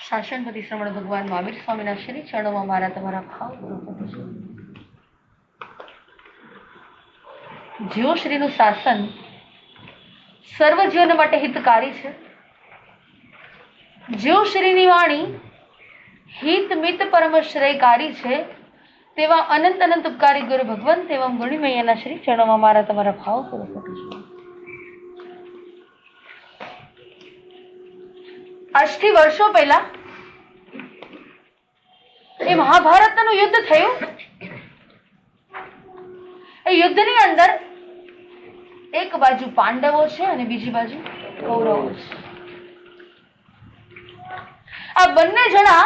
શાસનપતિ શ્રમણ ભગવાન મહાવીર સ્વામીના શ્રી ચરણોમાં મારા તમારા ભાવ જીવશ્રીનું શાસન સર્વજીવન માટે હિતકારી છે. જીવશ્રીની વાણી હિત મિત પરમ શ્રેયકારી છે. તેવા અનંત અનંત ઉપકારી ગુરુ ભગવાન તેવા ગુણીમૈયાના શ્રી ચરણોમાં મારા તમારા ભાવ પૂર્વક છે. આજથી વર્ષો પહેલા એ મહાભારતનું યુદ્ધ થયું. એ યુદ્ધની અંદર એક બાજુ પાંડવો છે અને બીજી બાજુ કૌરવો છે. આ બંને જણા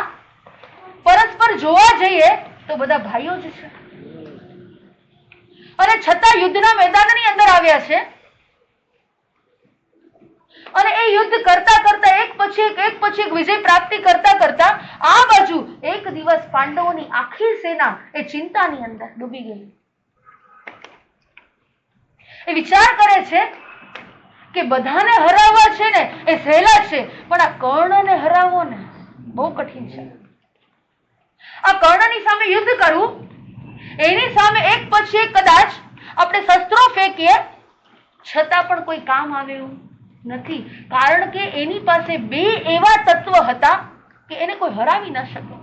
પરસ્પર જોવા જઈએ તો બધા ભાઈઓ જ છે અને છતાં યુદ્ધના મેદાનની અંદર આવ્યા છે અને એ યુદ્ધ કરતા કરતા એક પછી એક વિજય પ્રાપ્તિ કરતા કરતા આ બાજુ એક દિવસ પાંડવોની આખી સેના એ ચિંતાની અંદર ડૂબી ગઈ. એ વિચાર કરે છે કે બધાને હરાવવા છે ને એ સહેલા છે, પણ આ કર્ણને હરાવવો ને બહુ કઠિન છે. આ કર્ણની સામે યુદ્ધ કરવું, એની સામે એક પછી એક કદાચ આપણે શસ્ત્રો ફેંકીએ છતાં પણ કોઈ કામ આવે એવું નથી, કારણ કે એની પાસે બે એવા તત્વ હતા કે એને કોઈ હરાવી ન શકે.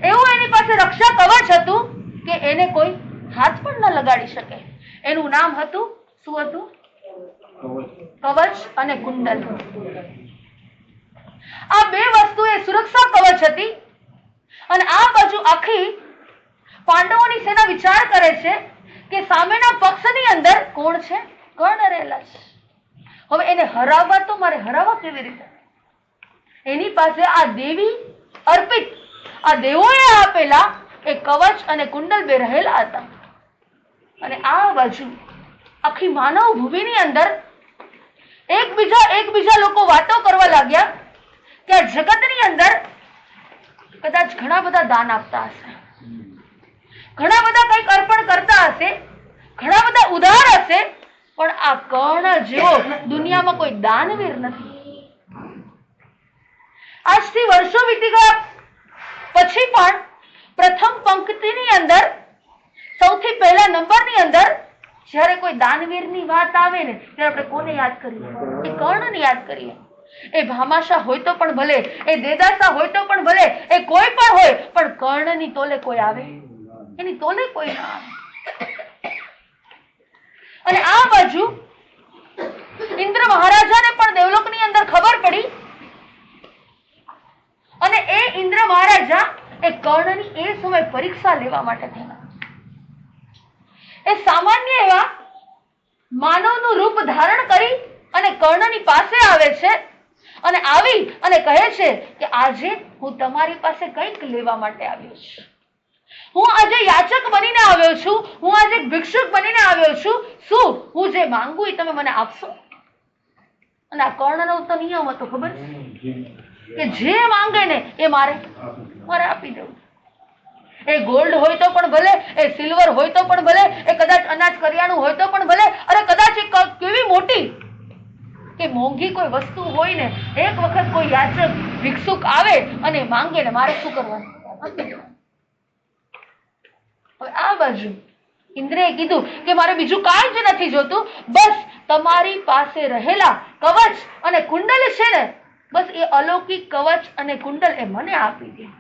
એવું એની પાસે રક્ષા કવચ હતું કે એને કોઈ હાથ પણ ન લગાડી શકે. એનું નામ હતું, શું હતું? કવચ અને કુંડલ. આ બે વસ્તુ એ સુરક્ષા કવચ હતી. અને આ બાજુ આખી પાંડવોની સેના વિચાર કરે છે કે સામેના પક્ષની અંદર કોણ છે? કર્ણ રહેલા છે. હવે એને હરાવવા તો મારે હરાવવા કેવી રીતે? એની પાસે આ દેવી અર્પિત, આ દેવોએ આપેલા એ કવચ અને કુંડલ બે રહેલા હતા. અને આ બાજુ આખી માનવ ભૂમિની અંદર એકબીજા લોકો વાતો કરવા લાગ્યા કે આ જગતની અંદર કદાચ ઘણા બધા દાન આપતા હશે, ઘણા બધા કંઈક અર્પણ કરતા હશે, ઘણા બધા ઉદાર હશે, પણ આ કર્ણ જેવો દુનિયામાં કોઈ દાનવીર નથી. આજથી વર્ષો વીતી ગયા પછી પણ પ્રથમ પંક્તિની અંદર સૌથી પહેલા નંબરની અંદર જ્યારે કોઈ દાનવીરની વાત આવે ને ત્યારે આપણે કોને યાદ કરીએ? એ કર્ણને યાદ કરીએ. એ ભામાશા હોય તો પણ ભલે, એ દેદાસા હોય તો પણ ભલે, એ કોઈ પણ હોય, પણ કર્ણની તોલે કોઈ આવે? એની તોલે કોઈ ના આવે. અને આ બાજુ ઇન્દ્ર મહારાજાને પણ દેવલોકની અંદર ખબર પડી અને એ ઇન્દ્ર મહારાજા એ કર્ણની એ સમય પરીક્ષા લેવા માટે થયા. એ સામાન્ય એવા માનવનું રૂપ ધારણ કરી અને કર્ણની પાસે આવે છે અને આવી અને કહે છે કે આજે હું તમારી પાસે કંઈક લેવા માટે આવ્યો છું. હું આજે યાચક બનીને આવ્યો છું, હું આજે ભિક્ષુક બનીને આવ્યો છું. શું હું જે માંગુ એ તમે મને આપશો? અને આ કર્ણનો તો નિયમ હતો, ખબર છે કે જે માંગે ને એ મારે આપી દેવું. એ ગોલ્ડ હોય તો પણ ભલે, એ સિલ્વર હોય તો પણ ભલે, એ કદાચ અનાજ કરિયાણું હોય તો પણ ભલે, અરે કદાચ એ કેવી મોટી કે મોંઘી કોઈ વસ્તુ હોય ને, એક વખત કોઈ યાચક ભિક્ષુક આવે અને માંગે ને મારે શું કરવાનું? હવે આ બાજુ ઇન્દ્રએ કીધું કે મારે બીજું કાંઈ જ નથી જોતું, બસ તમારી પાસે રહેલા કવચ અને કુંડલ છે ને, બસ એ અલૌકિક કવચ અને કુંડલ એ મને આપી દે.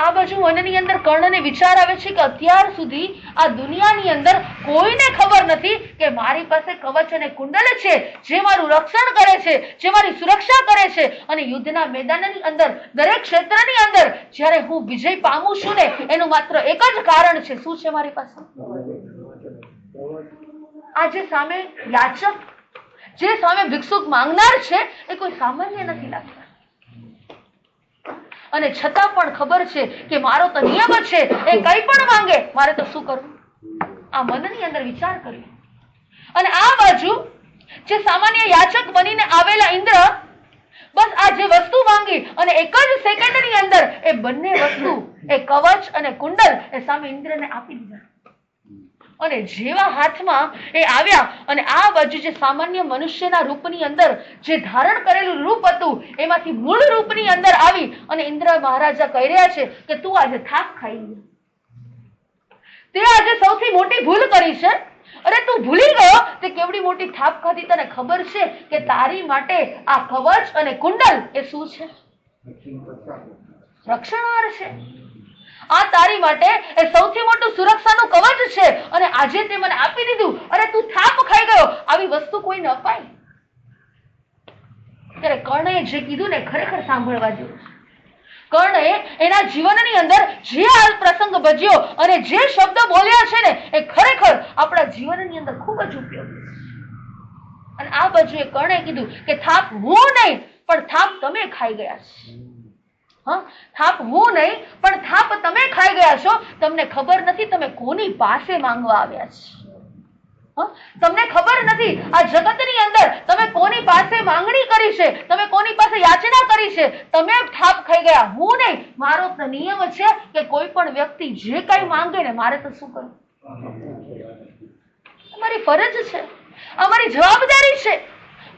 આ બાજુ મનની અંદર કર્ણને વિચાર આવે છે કે અત્યાર સુધી આ દુનિયાની અંદર કોઈને ખબર નથી કે મારી પાસે કવચ અને કુંડલ છે, જે મારું રક્ષણ કરે છે, જે મારી સુરક્ષા કરે છે. અને યુદ્ધના મેદાનની અંદર, દરેક ક્ષેત્રની અંદર જ્યારે હું વિજય પામું છું ને, એનું માત્ર એક જ કારણ છે. શું છે મારી પાસે? આ જે સામે યાચક, જે સામે ભિક્ષુક માંગનાર છે, એ કોઈ સામાન્ય નથી લાગતા. અને છતાં પણ ખબર છે કે મારો તો નિયમ જ છે, એ કંઈ પણ માંગે મારે તો શું કરવું? આ મનની અંદર વિચાર કર્યો. અને આ બાજુ જે સામાન્ય યાચક બનીને આવેલા ઇન્દ્ર બસ આ જે વસ્તુ માંગી અને એક જ સેકન્ડની અંદર એ બંને વસ્તુ, એ કવચ અને કુંડલ, એ સામે ઇન્દ્રને આપી દીધા. અને જેવા હાથમાં એ આવ્યા અને આ બાજુ જે સામાન્ય મનુષ્યના રૂપની અંદર જે ધારણ કરેલું રૂપ હતું એમાંથી મૂળ રૂપની અંદર આવી અને ઇન્દ્ર મહારાજા કહી રહ્યા છે કે તું આજે થાક ખાઈ ગયો, તે આજે સૌથી મોટી ભૂલ કરી છે. અરે તું ભૂલી ગયો તે કેવડી મોટી થાપ ખાધી. તને ખબર છે કે તારી માટે આ કવચ અને કુંડલ એ શું છે? રક્ષણહાર છે. આ તારી માટે એ સૌથી મોટું સુરક્ષાનું કવચ છે અને આજે તે મને આપી દીધું. અરે તું થાપ ખાઈ ગયો. આવી વસ્તુ કોઈ ન અપાય. ત્યારે કર્ણએ જે કીધું ને ખરેખર સાંભળવા જેવું છે. કર્ણએ એના જીવનની અંદર જે આ પ્રસંગ ભજ્યો અને જે શબ્દ બોલ્યા છે ને એ ખરેખર આપણા જીવનની અંદર ખૂબ જ ઉપયોગી છે. અને આ બાજુએ કર્ણએ કીધું કે થાપ હું નહીં પણ થાપ તમે ખાઈ ગયા છો. થાપ હું નહીં પણ થાપ તમે ખાઈ ગયા છો. તમને ખબર નથી તમે કોની પાસે માંગવા આવ્યા છો. તમને ખબર નથી આ જગતની અંદર તમે કોની પાસે માંગણી કરી છે, તમે કોની પાસે યાચના કરી છે. તમે થાપ ખાઈ ગયા. હું નહીં. મારો તો નિયમ છે કે કોઈ પણ વ્યક્તિ જે કઈ માંગે ને મારે તો શું કરવું? અમારી ફરજ છે, અમારી જવાબદારી છે,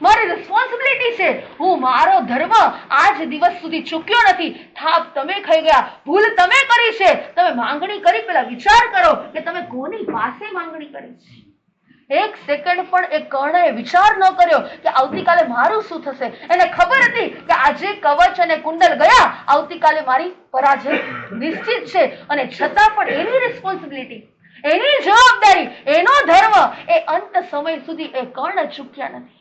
મારી રિસ્પોન્સિબિલિટી છે. હું મારો ધર્મ આજ દિવસ સુધી ચૂક્યો નથી. થાપ તમે ખાઈ ગયા, ભૂલ તમે કરી છે. તમે માંગણી કરી પેલા વિચાર કરો કે તમે કોની પાસે માંગણી કરી છે. એક સેકન્ડ પણ એ કર્ણએ વિચાર ન કર્યો કે આવતીકાલે મારું શું થશે. એને ખબર હતી કે આજે કવચ અને કુંડલ ગયા, આવતીકાલે મારી પરાજય નિશ્ચિત છે. અને છતાં પણ એની રિસ્પોન્સિબિલિટી, એની જવાબદારી, એનો ધર્મ એ અંત સમય સુધી એ કર્ણ ચૂક્યા નથી.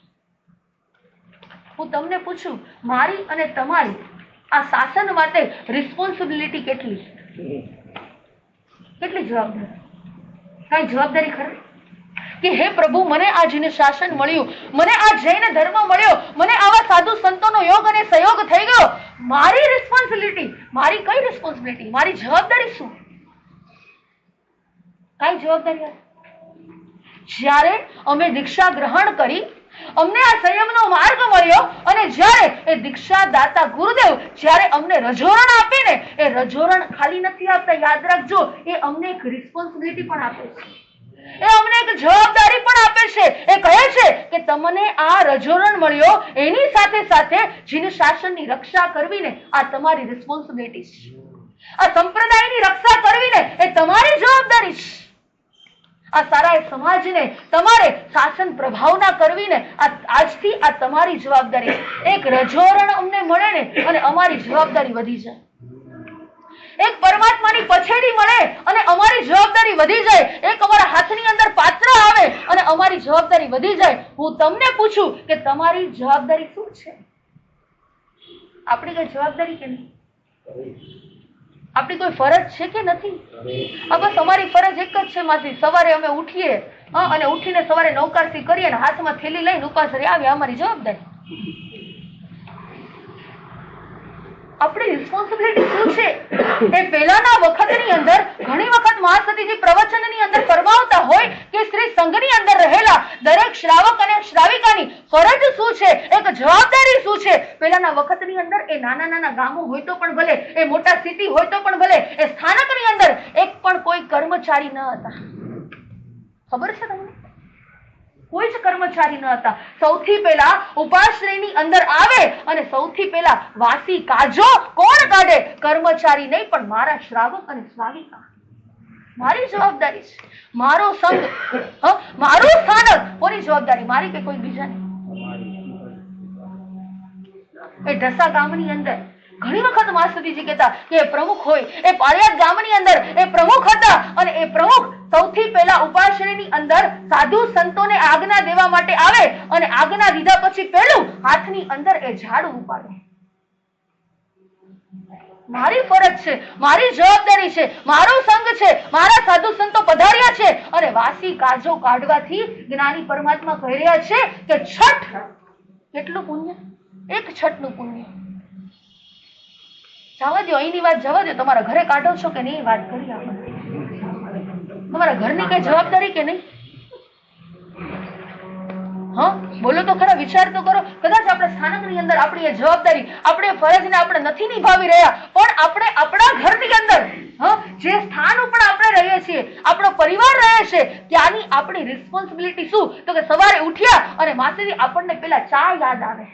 હું તમને પૂછું, મારી અને તમારી આ શાસન માટે રિસ્પોન્સિબિલિટી કેટલી? કેટલી જવાબદારી? કઈ જવાબદારી ખરી કે હે પ્રભુ મને આ જીને શાસન મળ્યું, મને આ જૈન ધર્મ મળ્યો, મને આવા સાધુ સંતોનો યોગ અને સહયોગ થઈ ગયો. મારી રિસ્પોન્સિબિલિટી, મારી કઈ રિસ્પોન્સિબિલિટી, મારી જવાબદારી શું? કઈ જવાબદારી? જ્યારે અમે દીક્ષા ગ્રહણ કરી, અમને આ સંયમનો માર્ગ મળ્યો અને જ્યારે એ દીક્ષા દાતા ગુરુદેવ જ્યારે અમને રજોરણ આપે ને, એ રજોરણ ખાલી નથી આપતા. યાદ રાખજો, એ અમને એક રિસ્પોન્સિબિલિટી પણ આપે છે, એ અમને એક જવાબદારી પણ આપે છે. એ કહે છે કે તમને આ રજોરણ મળ્યો, એની સાથે સાથે જીન શાસનની રક્ષા કરવી ને આ તમારી રિસ્પોન્સિબિલિટી છે. આ સંપ્રદાયની રક્ષા કરવી ને એ તમારી જવાબદારી છે. આ સારા સમાજને તમારે શાસન પ્રભાવના કરવી ને આજથી આ તમારી જવાબદારી. એક રજોરણ અમને મળે ને અને અમારી જવાબદારી વધી જાય. એક પરમાત્માની પછેડી મળે અને અમારી જવાબદારી વધી જાય. એક અમારા હાથની અંદર પાત્ર આવે અને અમારી જવાબદારી વધી જાય. હું તમને પૂછું કે તમારી જવાબદારી શું છે? આપણી કઈ જવાબદારી કે નહીં? આપણી કોઈ ફરજ છે કે નથી? બસ અમારી ફરજ એક જ છે માસી, સવારે અમે ઉઠીએ અને ઉઠીને સવારે નૌકારથી કરીએ ને હાથમાં થેલી લઈને ઉપાસરે આવે, અમારી જવાબદારી. આપણી રિસ્પોન્સિબિલિટી શું છે? એ પહેલાના વખતની અંદર ઘણી વખત મહાસતીજી પ્રવચનની અંદર ફરમાવતા હોય કે શ્રી સંઘની અંદર રહેલા દરેક શ્રાવક અને શ્રાવિકાની ફરજ શું છે, એક જવાબદારી શું છે. પહેલાના વખતની અંદર એ નાના નાના ગામો હોય તો પણ ભલે, એ મોટા સિટી હોય તો પણ ભલે, એ સ્થાનકની અંદર એક પણ કોઈ કર્મચારી ન હતા. ખબર છે તમને? કોઈ જ કર્મચારી ન હતા. સૌથી પહેલા ઉપાશ્રયની અંદર આવે અને સૌથી પહેલા વાસી કાજો કોણ કાઢે? કર્મચારી નહીં પણ મારા શ્રાવક અને શ્રાવિકા. મારી જવાબદારી છે, મારો સંઘ, મારું સ્થાનક. કોની જવાબદારી? મારી કે કોઈ બીજાની? એ ઢસા ગામની અંદર ઘણી વખત મહાસતીજી કહેતા કે એ પ્રમુખ હોય, એ પાળિયાદ ગામની અંદર એ પ્રમુખ હતા અને એ પ્રમુખ સૌથી પહેલા ઉપાશ્રયની અંદર સાધુ સંતોને આજ્ઞા દેવા માટે આવે અને આજ્ઞા દીધા પછી પહેલું હાથની અંદર એ ઝાડુ ઉપાડે. મારી ફરજ છે, મારી જવાબદારી છે, મારો સંઘ છે, મારા સાધુ સંતો પધાર્યા છે અને વાસી કાજો કાઢવાથી જ્ઞાની પરમાત્મા કહી રહ્યા છે કે છઠ કેટલું પુણ્ય? એક છઠનું પુણ્ય. જવા દો, અહીંની વાત જવા દો. તમારા ઘરે કાઢો છો કે નહીં વાત કરી આપણે? તમારા ઘરની કઈ જવાબદારી કે નહીં? બોલો તો ખરા, વિચાર તો કરો. કદાચ આપણે સ્થાનકની અંદર આપણી એ જવાબદારી, આપણે ફરજને આપણે નથી નિભાવી રહ્યા, પણ આપણે આપણા ઘરની અંદર જે સ્થાન ઉપર આપણે રહીએ છીએ, આપણો પરિવાર રહે આવે છે ત્યાંની આપણી રિસ્પોન્સિબિલિટી શું? તો કે સવારે ઉઠ્યા અને માસીજી આપણને પેલા ચા યાદ આવે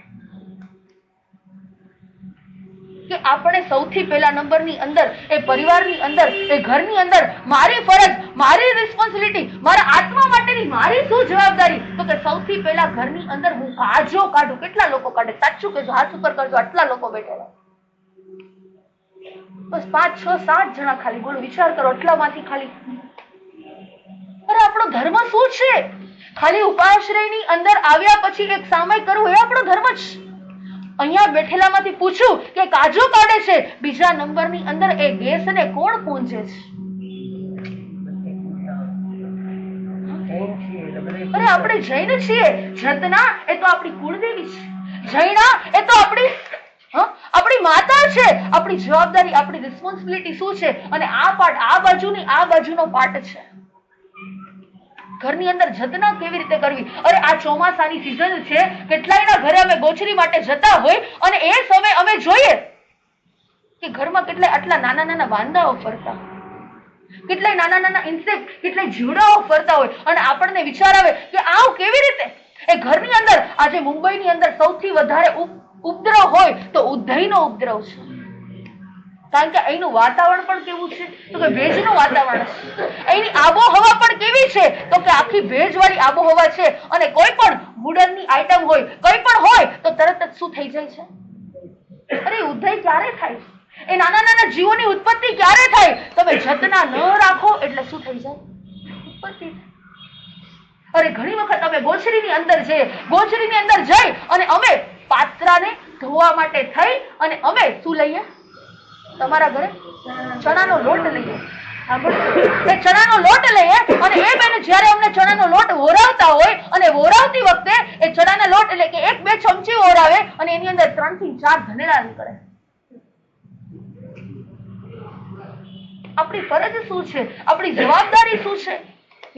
કે આપણે સૌથી પહેલા નંબરની અંદર એ પરિવારની અંદર એ ઘરની અંદર મારી ફરજ, મારી રિસ્પોન્સિબિલિટી, મારા આત્મા માટેની મારી શું જવાબદારી? તો કે સૌથી પહેલા ઘરની અંદર હું કાજો કાઢું. કેટલા લોકો કાઢે? સાચું કહેજો, હાથ ઉપર કરજો. આટલા લોકો બેઠેલા, બસ 5, 6, 7 જણા ખાલી. બોલો, વિચાર કરો, આટલામાંથી ખાલી. અરે આપણો ધર્મ શું છે? ખાલી ઉપાશ્રયની અંદર આવ્યા પછી એક સામય કરવું એ આપણો ધર્મ જ. અહીંયા બેઠેલામાંથી પૂછું કે કાજો કાઢે છે, બીજા નંબરની અંદર એ ગેસને કોણ પૂંજે છે? અરે આપણે જૈન છીએ. જતના એ તો આપણી કુળદેવી છે. જૈના એ તો આપણી માતા છે. આપણી જવાબદારી, આપણી રિસ્પોન્સિબિલિટી શું છે? અને આ પાઠ આ બાજુનો પાઠ છે. ઘરની અંદર જતના કેવી રીતે કરવી? અરે આ ચોમાસાની સિઝન છે, કેટલાયના ઘરે અમે ગોચરી માટે જતા હોય અને એ સમય અમે જોઈએ કે ઘરમાં કેટલાય આટલા નાના નાના વાંદાઓ ફરતા, કેટલાય નાના નાના ઇન્સેક્ટ, કેટલાય જીવડાઓ ફરતા હોય અને આપણને વિચાર આવે કે આવ કેવી રીતે? એ ઘરની અંદર આજે મુંબઈની અંદર સૌથી વધારે ઉપદ્રવ હોય તો ઉધઈનો ઉપદ્રવ છે. કારણ કે અહીંનું વાતાવરણ પણ કેવું છે? તો કે ભેજનું વાતાવરણ છે. અહીંની આબોહવા પણ કેવી છે? તો કે આખી ભેજવાળી આબોહવા છે. અને કોઈ પણ વુડનની આઈટમ હોય, કોઈ પણ હોય તો તરત જ શું થઈ જાય છે? અરે ઉધઈ ક્યારે થાય? એ નાના નાના જીવોની ઉત્પત્તિ ક્યારે થાય? તમે જતના ન રાખો એટલે શું થઈ જાય? ઉત્પત્તિ. અરે ઘણી વખત અમે ગોચરીની અંદર જઈએ, ગોચરીની અંદર જઈ અને અમે પાત્રાને ધોવા માટે થઈ અને અમે શું લઈએ? તમારા ઘરે ચણાનો લોટ લઈએ. એ ચણાનો લોટ લઈએ અને એ બેન જયારે અમને ચણાનો લોટ ઓરાવતા હોય અને ઓરાવતી વખતે એ ચણાના લોટ એટલે કે 1-2 ચમચી ઓરાવે અને એની અંદર 3 થી 4 ધનેડા નીકળે. આપણી ફરજ શું છે? આપણી જવાબદારી શું છે?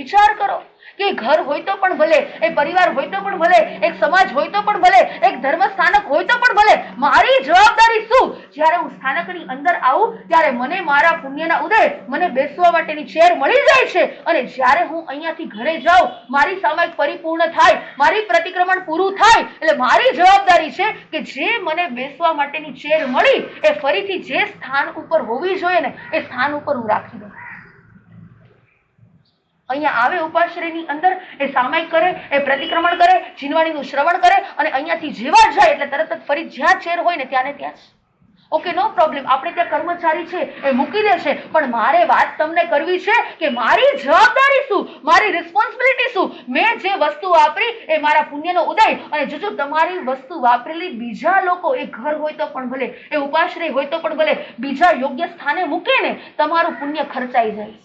વિચાર કરો કે ઘર હોય તો પણ ભલે, એ પરિવાર હોય તો પણ ભલે, એક સમાજ હોય તો પણ ભલે, એક ધર્મ સ્થાનક હોય તો પણ ભલે, મારી જવાબદારી શું? જ્યારે હું સ્થાનકની અંદર આવું ત્યારે મને મારા પુણ્યના ઉદય, મને બેસવા માટેની ચેર મળી જાય છે. અને જ્યારે હું અહીંયાથી ઘરે જાઉં, મારી સામાયિક પરિપૂર્ણ થાય, મારી પ્રતિક્રમણ પૂરું થાય એટલે મારી જવાબદારી છે કે જે મને બેસવા માટેની ચેર મળી એ ફરીથી જે સ્થાન ઉપર હોવી જોઈએ ને એ સ્થાન ઉપર હું રાખી દઉં. અહીંયા આવે ઉપાશ્રયની અંદર, એ સામાયિક કરે, એ પ્રતિક્રમણ કરે, જીનવાણીનું શ્રવણ કરે અને અહીંયાથી જેવા જાય એટલે તરત જ ફરી જ્યાં ચેર હોય ને ત્યાં જ. ઓકે, નો પ્રોબ્લેમ. આપણે ત્યાં કર્મચારી છે એ મૂકી દે છે, પણ મારે વાત તમને કરવી છે કે મારી જવાબદારી શું, મારી રિસ્પોન્સિબિલિટી શું? મેં જે વસ્તુ વાપરી એ મારા પુણ્યનો ઉદય. અને જો તમારી વસ્તુ વાપરેલી બીજા લોકો, એ ઘર હોય તો પણ ભલે, એ ઉપાશ્રય હોય તો પણ ભલે, બીજા યોગ્ય સ્થાને મૂકે ને, તમારું પુણ્ય ખર્ચાઈ જાય.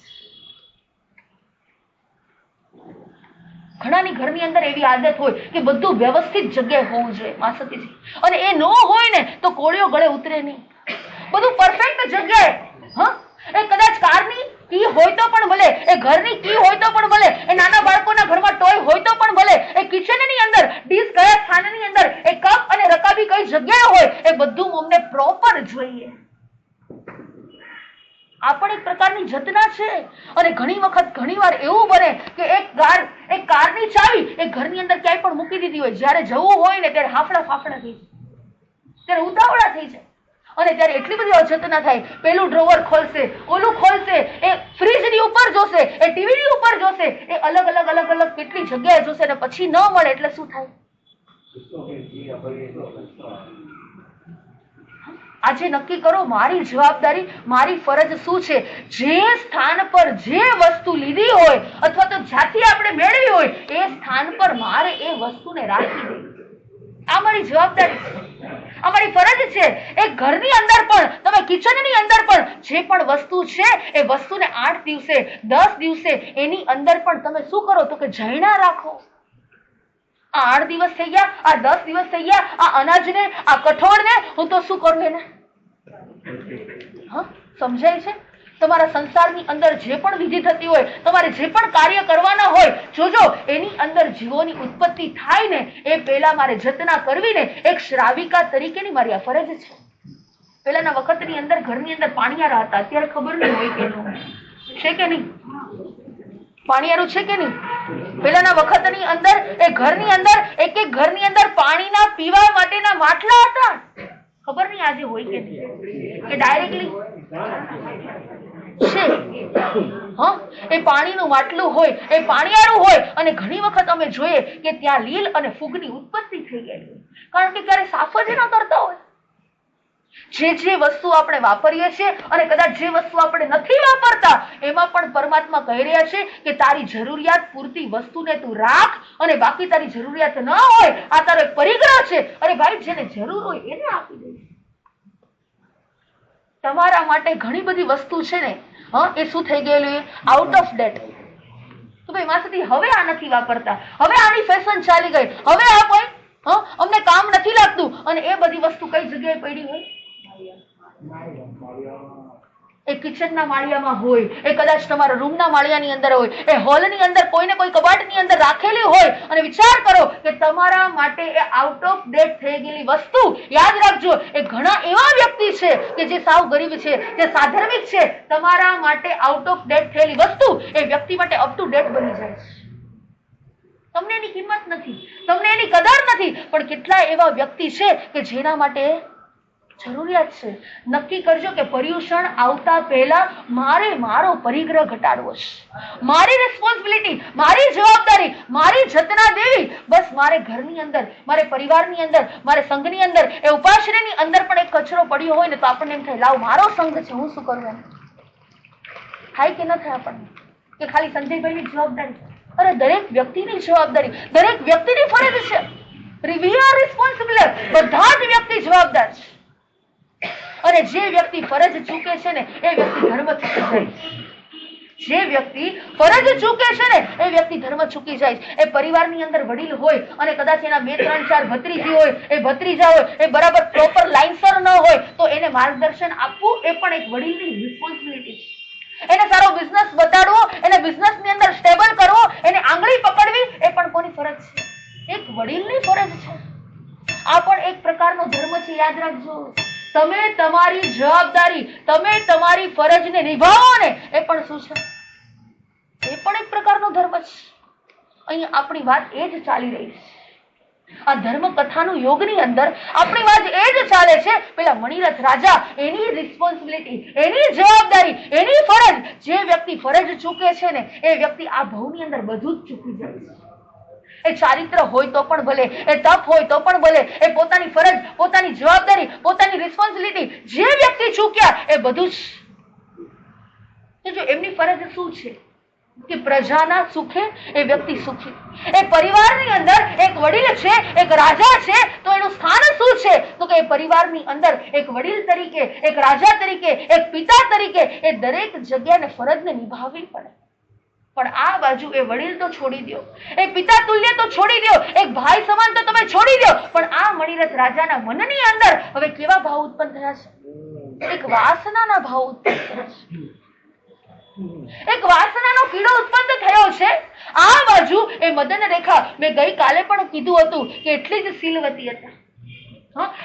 ઘણાની ઘરની અંદર એવી આદત હોય કે બધું વ્યવસ્થિત જગ્યાએ હોવું જોઈએ માસતીજી, અને એ ન હોય ને તો કોળિયો ગળે ઉતરે નહીં. બધું પરફેક્ટ જગ્યાએ. એ કદાચ કારની કી હોય તો પણ ભલે, એ ઘરની કી હોય તો પણ ભલે, એ નાના બાળકોના ઘરમાં ટોય હોય તો પણ ભલે, એ કિચનની અંદર ડીશ કયા સ્થાનની અંદર, એ કપ અને રકાબી કઈ જગ્યાએ હોય, એ બધું અમને પ્રોપર જોઈએ. આ પણ એક પ્રકારની જતના છે. અને ઘણી વખત ઘણીવાર એવું બને કે એક કારની ચાવી એ ઘરની અંદર ક્યાંય પણ મૂકી દીધી હોય, જ્યારે જવું હોય ને ત્યારે હાફડા ફાફડા થઈ જાય, ત્યારે ઉતાવળા થઈ જાય અને ત્યારે એટલી બધી અજતના થાય. પેલું ડ્રોવર ખોલશે, ઓલું ખોલશે, એ ફ્રીજની ઉપર જોશે, એ ટીવીની ઉપર જોશે, એ અલગ અલગ કેટલી જગ્યાએ જોશે અને પછી ન મળે એટલે શું થાય? આજે નક્કી કરો મારી જવાબદારી, મારી ફરજ શું છે? જે સ્થાન પર જે વસ્તુ લીધી હોય અથવા તો જ્યાંથી આપણે મેળવી હોય એ સ્થાન પર મારે એ વસ્તુને રાખી દેવી. આ મારી જવાબદારી છે, અમારી ફરજ છે. એક ઘરની અંદર પણ, તમે કિચનની અંદર પણ જે પણ વસ્તુ છે એ વસ્તુને 8 દિવસે 10 દિવસે એની અંદર પણ તમે શું કરો તો કે જૈણા રાખો. આ 8 દિવસ થઈ ગયા, આ 10 દિવસ થઈ ગયા, આ અનાજને, આ કઠોળને હું તો શું કરું એને? સમજાય છે? તમારા સંસારની અંદર જે પણ વિધિ થતી હોય, તમારે જે પણ કાર્ય કરવાના હોય, જોજો એની અંદર જીવોની ઉત્પત્તિ થાય ને એ પહેલા મારે જતના કરવી ને એક શ્રાવિકા તરીકેની મારી આ ફરજ છે. પહેલાના વખતની અંદર ઘરની અંદર પાણીયારા હતા, અત્યારે ખબર નહીં હોય કે છે કે નહીં. પાણીયારું છે કે નહીં? પેલાના વખતની અંદર એ ઘરની અંદર એક એક ઘરની અંદર પાણીના પીવા માટેના માટલા હતા. ખબર નહીં આજે હોય કે નહીં, કે ડાયરેક્ટલી છે. એ પાણીનું માટલું હોય, એ પાણીયારું હોય. અને ઘણી વખત અમે જોઈએ કે ત્યાં લીલ અને ફૂગની ઉત્પત્તિ થઈ ગયેલી, કારણ કે ક્યારે સાફ જ ન કરતા હોય. જે વસ્તુ આપણે વાપરીએ છીએ અને કદાચ જે વસ્તુ આપણે નથી વાપરતા, એમાં પણ પરમાત્મા કહી રહ્યા છે કે તારી જરૂરિયાત પૂરતી વસ્તુને તું રાખ, અને બાકી તારી જરૂરિયાત ન હોય, આ તારો એક પરિગ્રહ છે. અરે ભાઈ, જેને જરૂર હોય એને આપી દે. તમારા માટે ઘણી બધી વસ્તુ છે ને, એ શું થઈ ગયેલું? Out of date. તો ભાઈ માસી હવે આ નથી વાપરતા, હવે આની ફેશન ચાલી ગઈ, હવે આ કોઈ અમને કામ નથી લાગતું. અને એ બધી વસ્તુ કઈ જગ્યાએ પડી હોય? એ કિચનના માળિયામાં હોય, એ કદાચ તમારા રૂમના માળિયાની અંદર હોય, એ હોલની અંદર કોઈને કોઈ કબાટની અંદર રાખેલી હોય. અને વિચાર કરો કે તમારા માટે એ આઉટ ઓફ ડેટ થઈ ગયેલી વસ્તુ, યાદ રાખજો, એ ઘણા એવા વ્યક્તિ છે કે જે સાવ ગરીબ છે, જે સાધર્મિક છે, તમારા માટે આઉટ ઓફ ડેટ થયેલી વસ્તુ એ વ્યક્તિ માટે અપ ટુ ડેટ બની જાય છે. તમને એની કિંમત નથી, તમને એની કદર નથી. પણ કેટલા એવા વ્યક્તિ છે કે જેના માટે જરૂરિયાત છે. નક્કી કરજો કે પર્યુષણ આવતા પહેલા મારે મારો પરિગ્રહ ઘટાડવો છે. મારી રિસ્પોન્સિબિલિટી, મારી જવાબદારી, મારી જતના દેવી. બસ મારે ઘરની અંદર, મારે પરિવારની અંદર, મારે સંઘની અંદર, એ ઉપાશ્રયની અંદર પણ એક કચરો પડ્યો હોય ને તો આપણને એમ થાય, લાવ મારો સંઘ છે, હું શું કરું? એમ થાય કે ન થાય આપણને? કે ખાલી સંજયભાઈની જવાબદારી? અરે દરેક વ્યક્તિની જવાબદારી, દરેક વ્યક્તિની ફરજ છે. We are responsible. બધા જ વ્યક્તિ જવાબદાર છે. અને જે વ્યક્તિ ફરજ ચૂકે છે ને એ વ્યક્તિ ધર્મ ચૂકી જાય. જે વ્યક્તિ ફરજ ચૂકે છે ને એ વ્યક્તિ ધર્મ ચૂકી જાય. એ પરિવારની અંદર વડીલ હોય અને કદાચ એના 2, 3, 4 ભત્રીજી હોય, એ ભત્રીજા હોય, એ બરાબર પ્રોપર લાઇનસર ન હોય તો એને માર્ગદર્શન આપવું એ પણ એક વડીલની રિસ્પોન્સિબિલિટી છે. એને સારો બિઝનેસ બતાડવો, એને બિઝનેસની અંદર સ્ટેબલ કરવો, એને આંગળી પકડવી, એ પણ કોની ફરજ છે? એક વડીલની ફરજ છે. આ પણ એક પ્રકારનો ધર્મ છે. યાદ રાખજો, તમે તમારી જવાબદારી, તમે તમારી ફરજને નિભાવો ને, એ પણ શું છે? એ પણ એક પ્રકારનો ધર્મ છે. અહીં આપણી વાત એ જ ચાલી રહી છે. આ ધર્મ કથાનું યોગની અંદર આપણી વાત એ જ ચાલે છે. પેલા મણિરથ રાજા, એની રિસ્પોન્સિબિલિટી, એની જવાબદારી, એની ફરજ. જે વ્યક્તિ ફરજ ચૂકે છે ને એ વ્યક્તિ આ ભવની અંદર બધું જ ચૂકી જાય છે. એ ચારિત્ર હોય તો પણ ભલે, એ તપ હોય તો પણ ભલે, એ પોતાની ફરજ, પોતાની જવાબદારી, પોતાની રિસ્પોન્સિબિલિટી જે વ્યક્તિ ચૂક્યા એ બધું જ. જો એમની ફરજ શું છે કે પ્રજાના સુખે એ વ્યક્તિ સુખી. એ પરિવારની અંદર એક વડીલ છે, એક રાજા છે, તો એનું સ્થાન શું છે? તો કે એ પરિવારની અંદર એક વડીલ તરીકે, એક રાજા તરીકે, એક પિતા તરીકે એ દરેક જગ્યાને ફરજને નિભાવવી પડે. પણ આ બાજુ એ વડીલ તો છોડી દો, એક પિતા તુલ્ય તો છોડી દો, એક ભાઈ સમાન તો તમે છોડી દો. પણ આ મણિરથ રાજાના મનની અંદર હવે કેવા ભાવ ઉત્પન્ન થયા છે? એક વાસનાના ભાવ ઉત્પન્ન થયા છે. એક વાસનાનો કીડો ઉત્પન્ન થયો છે. આ બાજુ એ મદન રેખા, મેં ગઈકાલે પણ કીધું હતું કે એટલી જ શીલવતી હતા,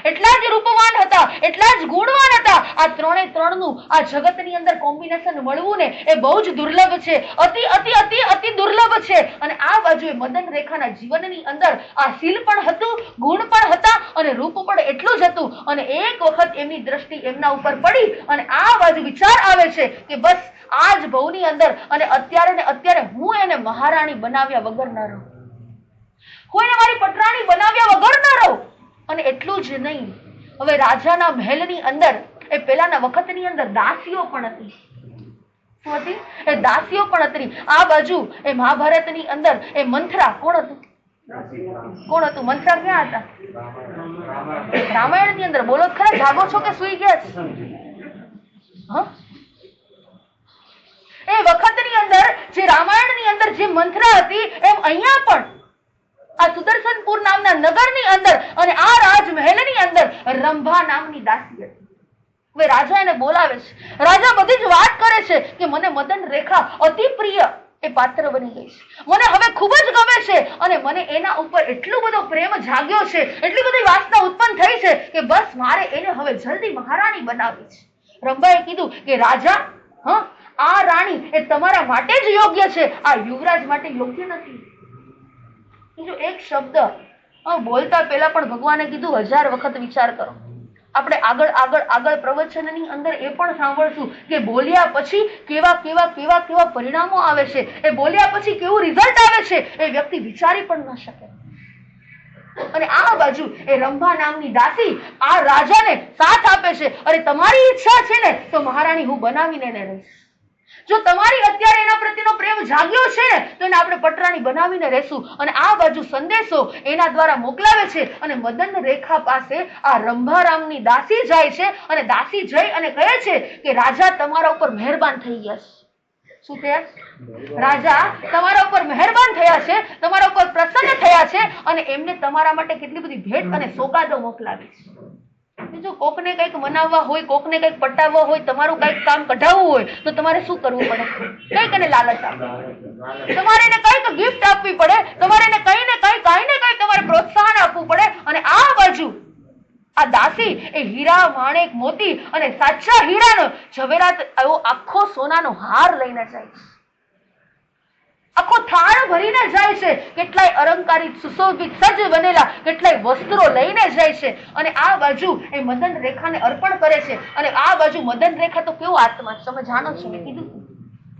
એટલા જ રૂપવાન હતા, એટલા જ ગુણવાન હતા. આ ત્રણે ત્રણનું આ જગતની અંદર કોમ્બિનેશન મળવું ને એ બહુ જ દુર્લભ છે. અતિ અતિ અતિ અતિ દુર્લભ છે. અને આ બાજુ મદન રેખાના જીવનની અંદર આ શીલ પણ હતું, ગુણ પણ હતા અને રૂપ પણ એટલું જ હતું. અને એક વખત એમની દ્રષ્ટિ એમના ઉપર પડી અને આ બાજુ વિચાર આવે છે કે બસ આ જ ભવની અંદર અને અત્યારે ને અત્યારે હું એને મહારાણી બનાવ્યા વગર ન રહું, હું એને મારી પટરાણી બનાવ્યા વગર ન રહું. અને એટલું જ નહીં, હવે રાજાના મહેલની અંદર એ પેલાના વખતની અંદર દાસીઓ પણ હતી. શું હતી? એ દાસીઓ પણ હતી. આ બાજુ એ મહાભારતની અંદર એ મંથરા કોણ હતું? કોણ હતું? મંથરા ક્યાં હતા? રામાયણની અંદર. બોલો ખરા, જાગો છો કે સુઈ ગયા છે? એ વખતની અંદર જે રામાયણની અંદર જે મંથરા હતી એમ અહીંયા પણ આ સુદર્શનપુર નામના નગરની અંદર અને આ રાજમહેલની અંદર રંભા નામની દાસી હતી. હવે રાજા એને બોલાવે છે. રાજા બધી જ વાત કરે છે કે મને મદન રેખા અતિ પ્રિય એ પાત્ર બની ગઈ છે, મને હવે ખૂબ જ ગમે છે અને મને એના ઉપર એટલો બધો પ્રેમ જાગ્યો છે, એટલી બધી વાસના ઉત્પન્ન થઈ છે કે બસ મારે એને હવે જલ્દી મહારાણી બનાવવી છે. રંભાએ કીધું કે રાજા, આ રાણી એ તમારા માટે જ યોગ્ય છે, આ યુવરાજ માટે યોગ્ય નથી. જો એક શબ્દ બોલતા પહેલા પણ ભગવાને કીધું 1000 વખત વિચાર કરો. આપણે આગળ આગળ આગળ પ્રવચનની અંદર એ પણ સાંભળશું કે બોલ્યા પછી કેવા કેવા કેવા કેવા પરિણામો આવે છે, એ બોલ્યા પછી કેવું રિઝલ્ટ આવે છે એ વ્યક્તિ વિચારી પણ ન શકે. અને આ બાજુ એ રંભા નામની દાસી આ રાજાને સાથ આપે છે. અરે તમારી ઈચ્છા છે ને તો મહારાણી હું બનાવીને એને રહીશ. જો તમારી અત્યારે એના પ્રત્યેનો પ્રેમ જાગ્યો છે ને તો એને આપણે પટરાણી બનાવીને રહેશું. અને આ બાજુ સંદેશો એના દ્વારા મોકલાવે છે અને મદન રેખા પાસે આ રંભારામની દાસી જાય છે અને દાસી જઈ અને કહે છે કે રાજા તમારા ઉપર મહેરબાન થઈ ગયા છે. શું થયા? રાજા તમારા ઉપર મહેરબાન થયા છે, તમારા ઉપર પ્રસન્ન થયા છે અને એમને તમારા માટે કેટલી બધી ભેટ અને સોગાદો મોકલાવી છે. જો કોકને કંઈક મનાવવા હોય, કોકને કંઈક પટાવવા હોય, તમારું કંઈક કામ કઢાવવું હોય તો તમારે શું કરવું પડે? કંઈક એને લાલચ આપવી, તમારે એને કંઈક ગિફ્ટ આપવી પડે, તમારે એને કંઈ ને કંઈ તમારે પ્રોત્સાહન આપવું પડે. અને આ બાજુ આ દાસી એ હીરા માણેક મોતી અને સાચા હીરાનો ઝવેરાત એવો આખો સોનાનો હાર લઈને જાય છે, આખો થાળ ભરીને જાય છે, કેટલાય અલંકારિત સુશોભિત સજ્જ બનેલા કેટલાય વસ્ત્રો લઈને જાય છે અને આ બાજુ એ મદન રેખાને અર્પણ કરે છે. અને આ બાજુ મદન રેખા તો કેવો આત્મા છે તમે જાણો છો, મેં કીધું.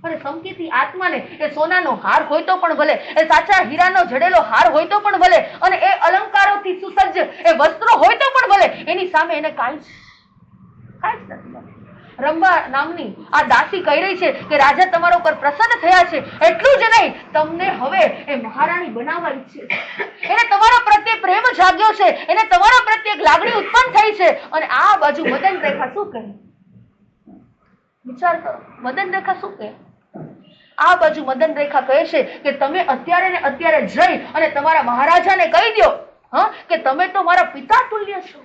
અને સમકીતી આત્માને એ સોનાનો હાર હોય તો પણ ભલે, એ સાચા હીરાનો જડેલો હાર હોય તો પણ ભલે, અને એ અલંકારોથી સુસજ્જ એ વસ્ત્રો હોય તો પણ ભલે, એની સામે એને કાંઈ જ નથી. રંભા નામની આ દાસી કહી રહી છે કે રાજા તમારા ઉપર પ્રસન્ન થયા છે, એટલું જ નહીં તમને હવે એ મહારાણી બનાવવા ઈચ્છે છે. એને તમારા પ્રત્યે પ્રેમ જાગ્યો છે, એને તમારા પ્રત્યે એક લાગણી ઉત્પન્ન થઈ છે. અને આ બાજુ મદન રેખા શું કહે? વિચાર કરો, મદન રેખા શું કહે? આ બાજુ મદન રેખા કહે છે કે તમે અત્યારે ને અત્યારે જઈ અને તમારા મહારાજાને કહી દો કે તમે તો મારા પિતા તુલ્ય છો.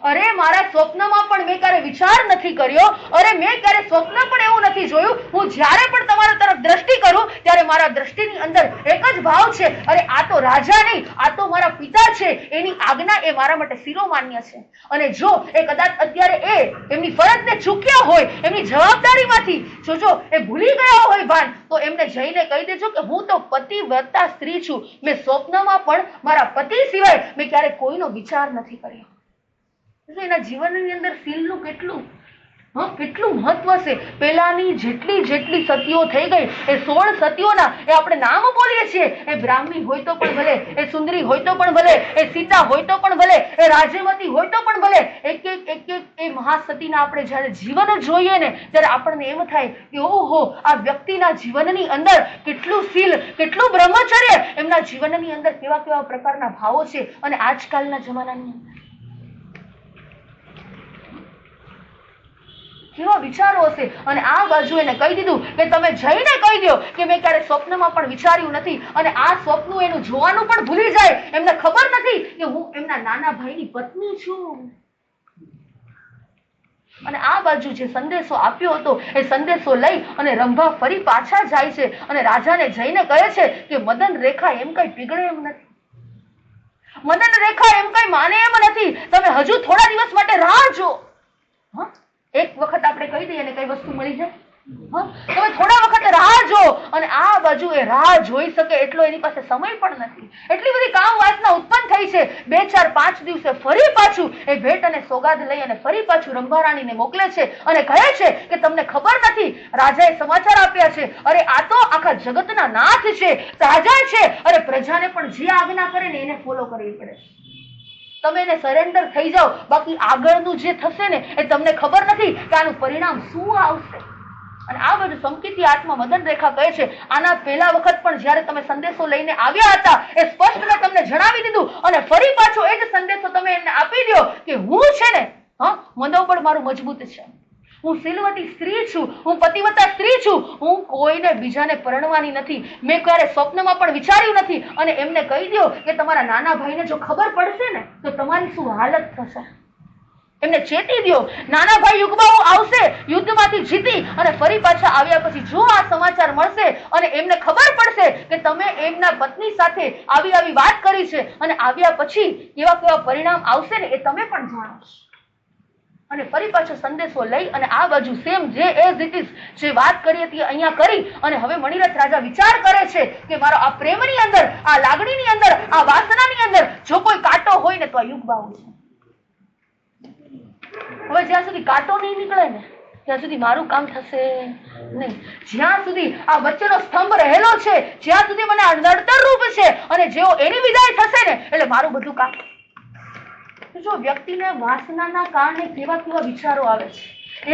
અરે મારા સ્વપ્નમાં પણ મેં ક્યારે વિચાર નથી કર્યો, અરે મેં ક્યારે સ્વપ્ન પણ એવું નથી જોયું. હું જ્યારે પણ તમારા તરફ દ્રષ્ટિ કરું ત્યારે મારા દ્રષ્ટિની અંદર એક જ ભાવ છે, અરે આ તો રાજા નહીં, આ તો મારા પિતા છે, એની આજ્ઞા એ મારા માટે શિરોમાન્ય છે. અને જો એ કદાચ અત્યારે એ એમની ફરજને ચૂક્યા હોય, એમની જવાબદારીમાંથી જો એ ભૂલી ગયા હોય ભાન, તો એમને જઈને કહી દેજો કે હું તો પતિવ્રતા સ્ત્રી છું, મેં સ્વપ્નમાં પણ મારા પતિ સિવાય મેં ક્યારે કોઈનો વિચાર નથી કર્યો. એના જીવનની અંદર શીલનું કેટલું મહત્વ છે. પેલાની જેટલી સતીઓ થઈ ગઈ, એ 16 સતીઓના એ આપણે નામ બોલીએ છીએ, એ બ્રાહ્મણી હોય તો પણ ભલે, એ સુંદરી હોય તો પણ ભલે, એ સીતા હોય તો પણ ભલે, એ રાજ્યવતી હોય તો પણ ભલે, એક એ મહાસતીના આપણે જયારે જીવન જોઈએ ને ત્યારે આપણને એમ થાય કે ઓહો, આ વ્યક્તિના જીવનની અંદર કેટલું શીલ, કેટલું બ્રહ્મચર્ય, એમના જીવનની અંદર કેવા કેવા પ્રકારના ભાવો છે. અને આજકાલના જમાનાની અંદર કેવા વિચારો હશે. અને આ બાજુ એને કહી દીધું કે તમે જઈને કહી દો કે મેં ક્યારે સ્વપ્નમાં પણ વિચાર્યું નથી. અને આ સ્વપ્ન એનું જોવાનું પણ ભૂલી જાય, એમને ખબર નથી કે હું એમના નાના ભાઈની પત્ની છું. અને આ બાજુ જે સંદેશો આપ્યો હતો એ સંદેશો લઈ અને રંભા ફરી પાછા જાય છે અને રાજાને જઈને કહે છે કે મદન રેખા એમ કઈ પીગળે એમ નથી, મદન રેખા એમ કઈ માને એમ નથી, તમે હજુ થોડા દિવસ માટે રાહ જો. એક વખત આપણે કહી દઈએ ને કઈ વસ્તુ મળી જાય, તમે થોડા વખત રાહ જો. અને આ બાજુ એ રાહ જોઈ શકે એટલો એની પાસે સમય પણ નથી, એટલી બધી કામ વાસના ઉત્પન્ન થઈ છે. 2, 4, 5 દિવસે ફરી પાછું એ ભેટ અને સોગાદ લઈ અને ફરી પાછું રંભારાણીને મોકલે છે અને કહે છે કે તમને ખબર નથી, રાજાએ સમાચાર આપ્યા છે, અરે આ તો આખા જગતના નાથ છે, રાજા છે, અરે પ્રજાને પણ જે આજ્ઞા કરે ને એને ફોલો કરવી પડે. તમે એને સરેન્ડર થઈ જાઓ, બાકી આગળનું જે થશે ને એ તમને ખબર નથી કે આનું પરિણામ શું આવશે. અને આ બધું સમકીતી આત્મા મદન રેખા કહે છે આના પહેલા વખત પણ જ્યારે તમે સંદેશો લઈને આવ્યા હતા એ સ્પષ્ટ મેં તમને જણાવી દીધું, અને ફરી પાછો એ જ સંદેશો તમે એમને આપી દો કે હું છે ને મનોબળ મારું મજબૂત છે, હું શીલવતી સ્ત્રી છું, હું પતિવ્રતા સ્ત્રી છું, હું કોઈને બીજાને પરણવાની નથી, મેં ક્યારે સ્વપ્નમાં પણ વિચાર્યું નથી. અને એમને કહી દો કે તમારા નાના ભાઈને જો ખબર પડશે ને તો તમારી શું હાલત થશે. એમને ચેતી દો, નાના ભાઈ યુગબાઓ આવશે યુદ્ધમાંથી જીતી અને ફરી પાછા આવ્યા પછી જો આ સમાચાર મળશે અને એમને ખબર પડશે કે તમે એમના પત્ની સાથે આવી વાત કરી છે અને આવ્યા પછી કેવા કેવા પરિણામ આવશે ને એ તમે પણ જાણો છો. અને ફરી પાછો સંદેશો લઈ અને આ બાજુ સેમ જે એઝ ઇટ ઇઝ જે વાત કરી હતી અહીંયા કરી અને હવે મણિરથ રાજા વિચાર કરે છે કે મારો આ પ્રેમની અંદર, આ લાગણીની અંદર, આ વાસનાની અંદર જો કોઈ કાંટો હોય ને તો આ યુગબાહુ છે. હવે જ્યાં સુધી કાંટો નહીં નીકળે ને ત્યાં સુધી મારું કામ થશે નહીં. જ્યાં સુધી આ વચ્ચેનો સ્તંભ રહેલો છે, જ્યાં સુધી મને નડતર રૂપ છે અને જેવો એની વિદાય થશે ને એટલે મારું બધું કામ. જો વ્યક્તિને વાસનાના કારણે કેવા કેવા વિચારો આવે છે,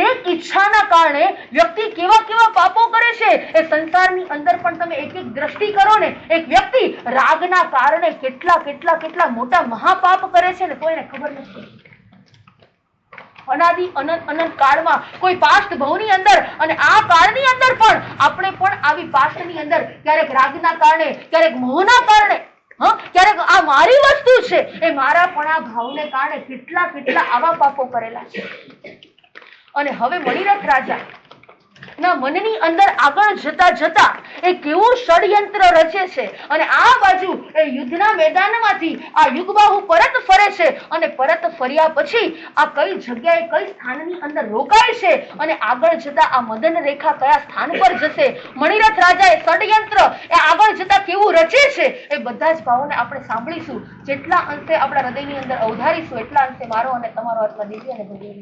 એક ઈચ્છાના કારણે વ્યક્તિ કેવા કેવા પાપો કરે છે, એ સંસારની અંદર પણ તમે એક એક દ્રષ્ટિ કરો ને, એક વ્યક્તિ રાગના કારણે કેટલા કેટલા કેટલા મોટા મહાપાપ કરે છે ને તો એને ખબર નથી. અનાદિ અનંત અનંત કાળમાં કોઈ પાસ્ટ ભવની અંદર અને આ કાળની અંદર પણ આપણે પણ આવી પાસ્ટની અંદર ક્યારેક રાગના કારણે, ક્યારેક મોહના કારણે, ક્યારેક આ મારી વસ્તુ છે એ મારા પણ આ ભાવને કારણે કેટલા કેટલા આવા પાપો કરેલા છે. અને હવે મણિરથ રાજા ના મનની અંદર આગળ જતા જતા એ કેવું ષડયંત્ર રચે છે અને આ બાજુ એ યુદ્ધના મેદાનમાંથી આ યુગબાહુ પરત ફરે છે અને પરત ફર્યા પછી આ કઈ જગ્યાએ કઈ સ્થાનની અંદર રોકાય છે અને આગળ જતા આ મદન રેખા કયા સ્થાન પર જશે, મણિરથ રાજા એ ષડયંત્ર એ આગળ જતા કેવું રચે છે, એ બધા જ ભાવોને આપણે સાંભળીશું. જેટલા અંશે આપણા હૃદયની અંદર અવધારીશું એટલા અંશે મારો અને તમારો આત્મા દિવ્ય અને ભવ્ય.